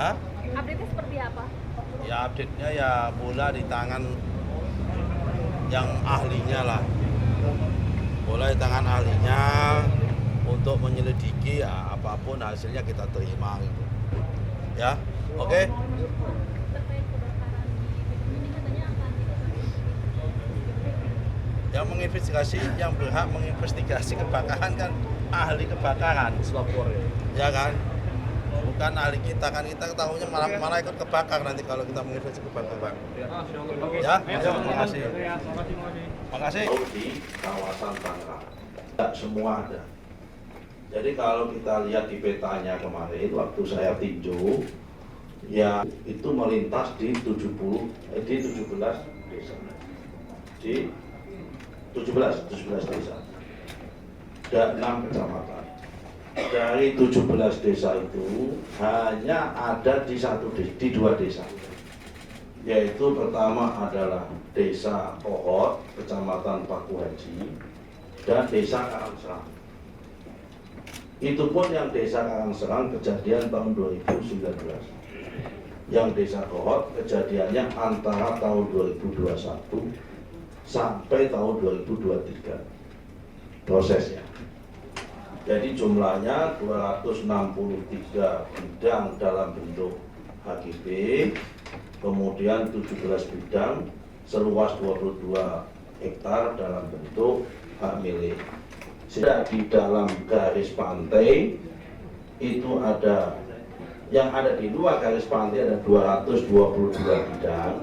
Hah? Update-nya seperti apa? Ya update-nya ya bola di tangan yang ahlinya lah. Bola di tangan ahlinya untuk menyelidiki ya apapun hasilnya kita terima gitu. Ya, oke? Terkait kebakaran di gedung ini katanya akan Yang menginvestigasi, yang berhak menginvestigasi kebakaran kan ahli kebakaran. Ya kan? Bukan ahli kita kan, kita tahunya malah ikut kebakar nanti kalau kita menginvestigasi kebakaran. Ya, terima kasih. Terima kasih. Di kawasan Tangka, tidak semua ada. Jadi kalau kita lihat di petanya kemarin waktu saya tinjau, ya itu melintas di 17 desa. Di 17 desa. Dan 6 kecamatan. Dari 17 desa itu hanya ada di dua desa. Yaitu pertama adalah Desa Kohot, Kecamatan Paku Haji, dan Desa Karangserang. Itu pun yang Desa Karangserang kejadian tahun 2019. Yang Desa Kohot kejadiannya antara tahun 2021 sampai tahun 2023 prosesnya. Jadi jumlahnya 263 bidang dalam bentuk HGB, kemudian 17 bidang seluas 22 hektar dalam bentuk hak milik. Sehingga di dalam garis pantai itu ada, yang ada di luar garis pantai ada 222 bidang,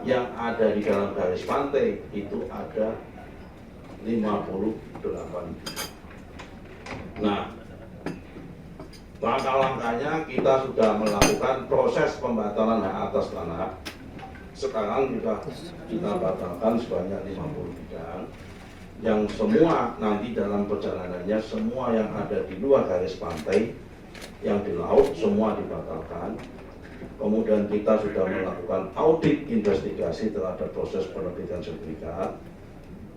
yang ada di dalam garis pantai itu ada 58 bidang. Nah, langkah-langkahnya kita sudah melakukan proses pembatalan hak atas tanah. Sekarang sudah kita batalkan sebanyak 50 bidang, yang semua nanti dalam perjalanannya semua yang ada di luar garis pantai, yang di laut semua dibatalkan. Kemudian kita sudah melakukan audit investigasi terhadap proses penerbitan sertifikat.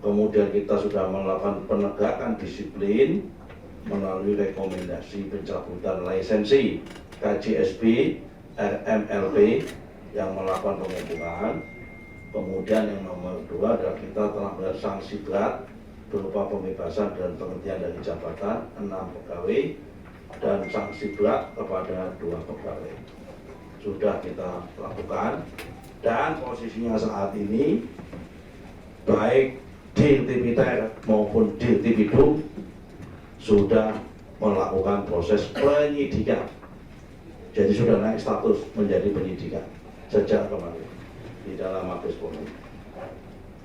Kemudian kita sudah melakukan penegakan disiplin melalui rekomendasi pencabutan lisensi KJSB, RMLP yang melakukan pengukuran. Kemudian yang nomor 2 adalah kita telah melihat sanksi berat berupa pembebasan dan penghentian dari jabatan 6 pegawai dan sanksi berat kepada 2 pegawai. Sudah kita lakukan, dan posisinya saat ini baik Dirtipiter maupun Dirtipidum sudah melakukan proses penyidikan. Jadi sudah naik status menjadi penyidikan sejak kemarin di dalam Mabes Polri.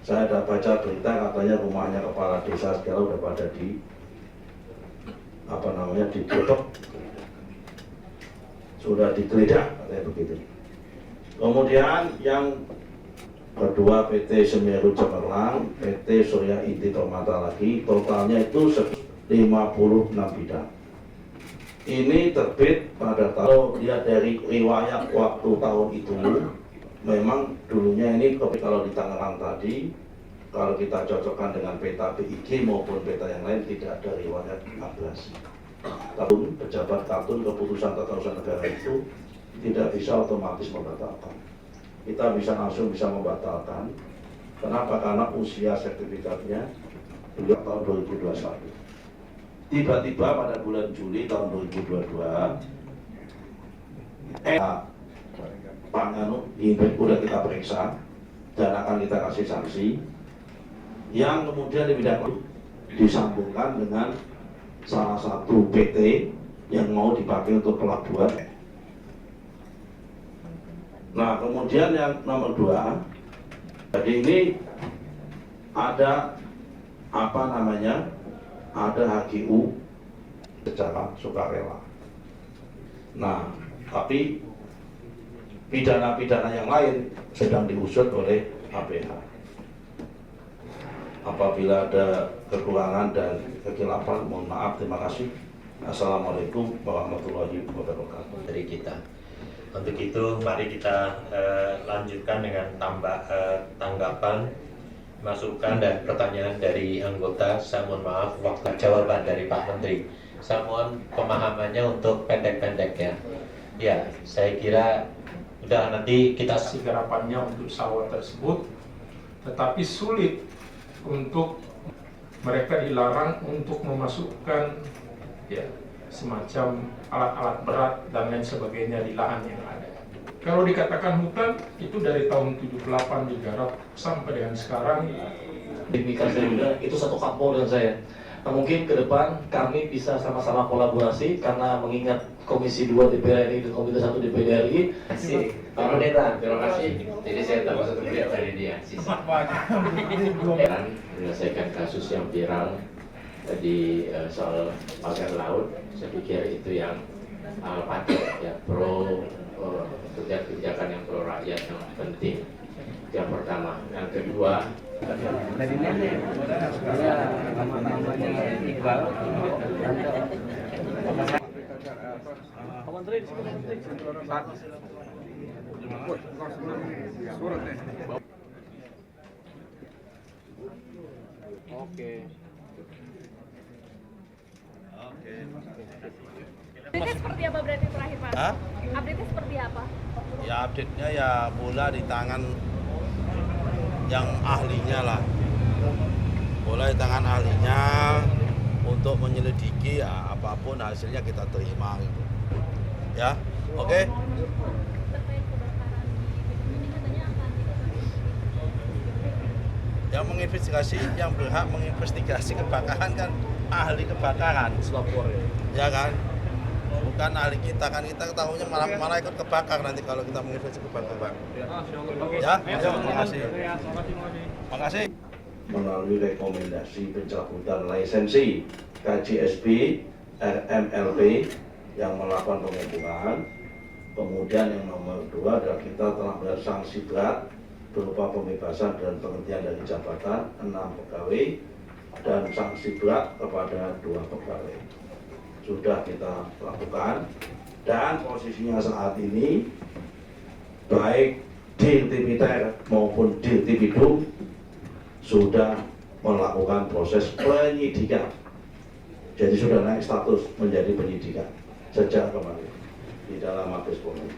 Saya ada baca berita katanya rumahnya kepala desa segala udah pada ditutup, sudah digeledah katanya begitu. Kemudian yang kedua PT Semeru Cemerlang, PT Surya Inti Permata lagi, totalnya itu 56 bidang. Ini terbit pada tahun, lihat dari riwayat waktu tahun itu, memang dulunya ini kalau di Tangerang tadi, kalau kita cocokkan dengan peta BIG maupun peta yang lain tidak ada riwayat 14. Tahun pejabat kartun keputusan tata usaha negara itu tidak bisa otomatis membatalkan. Kita bisa membatalkan. Kenapa? Karena usia sertifikatnya beliau tahun 2021. Tiba-tiba pada bulan Juli tahun 2022, Pak Nganu sudah kita periksa dan akan kita kasih sanksi. Yang kemudian di bidang disambungkan dengan salah satu PT yang mau dipakai untuk pelabuhan. Nah, kemudian yang nomor 2, jadi ini ada ada HGU secara sukarela. Nah, tapi pidana-pidana yang lain sedang diusut oleh APH. Apabila ada kekurangan dan kekhilafan, mohon maaf, terima kasih. Assalamualaikum warahmatullahi wabarakatuh. Dari kita. Untuk itu, mari kita lanjutkan dengan tanggapan, masukan dan pertanyaan dari anggota. Saya mohon maaf, waktu jawaban dari Pak Menteri. Saya mohon pemahamannya untuk pendek-pendek ya. Ya, saya kira udah nanti kita garapannya untuk sawah tersebut, tetapi sulit untuk mereka dilarang untuk memasukkan ya semacam alat-alat berat dan lain sebagainya di lahan yang ada. Kalau dikatakan hutan itu dari tahun 78 digarap sampai dengan sekarang. Demikian saya juga itu satu kampung dengan saya. Nah, mungkin ke depan kami bisa sama-sama kolaborasi karena mengingat Komisi 2 DPR RI dan Komisi 1 DPR RI. Pak Pendeta, terima kasih. Jadi saya tambah satu berita dari dia. Dan menyelesaikan kasus yang viral tadi soal pagar laut. Saya pikir itu yang patut ya pro kebijakan yang pro rakyat yang penting. Yang pertama, yang kedua. Dari mana? Namanya Iqbal. Oke. Update-nya seperti apa berarti terakhir Pak? Hah? Update-nya seperti apa? Ya update-nya ya bola di tangan yang ahlinya lah. Bola di tangan ahlinya untuk menyelidiki ya apapun hasilnya kita terima gitu. Ya, oke? Terkait kebakaran di gedung ini katanya akan Yang menginvestigasi, yang berhak menginvestigasi kebakaran kan ahli kebakaran. Lapor ya. Ya kan? Bukan ahli kita kan, kita tahunya malah ikut kebakar nanti kalau kita menginvestigasi kebakaran. Ya, ayo, makasih. Makasih. Melalui rekomendasi pencabutan lisensi KJSB RMLP yang melakukan pengukuran. Kemudian yang nomor 2 adalah kita telah bayar sanksi berat berupa pembebasan dan penghentian dari jabatan 6 pegawai dan sanksi berat kepada 2 pegawai. Sudah kita lakukan dan posisinya saat ini baik di Tipiter maupun di Tipidum sudah melakukan proses penyidikan. Jadi sudah naik status menjadi penyidikan sejak kemarin di dalam Mabes Polri.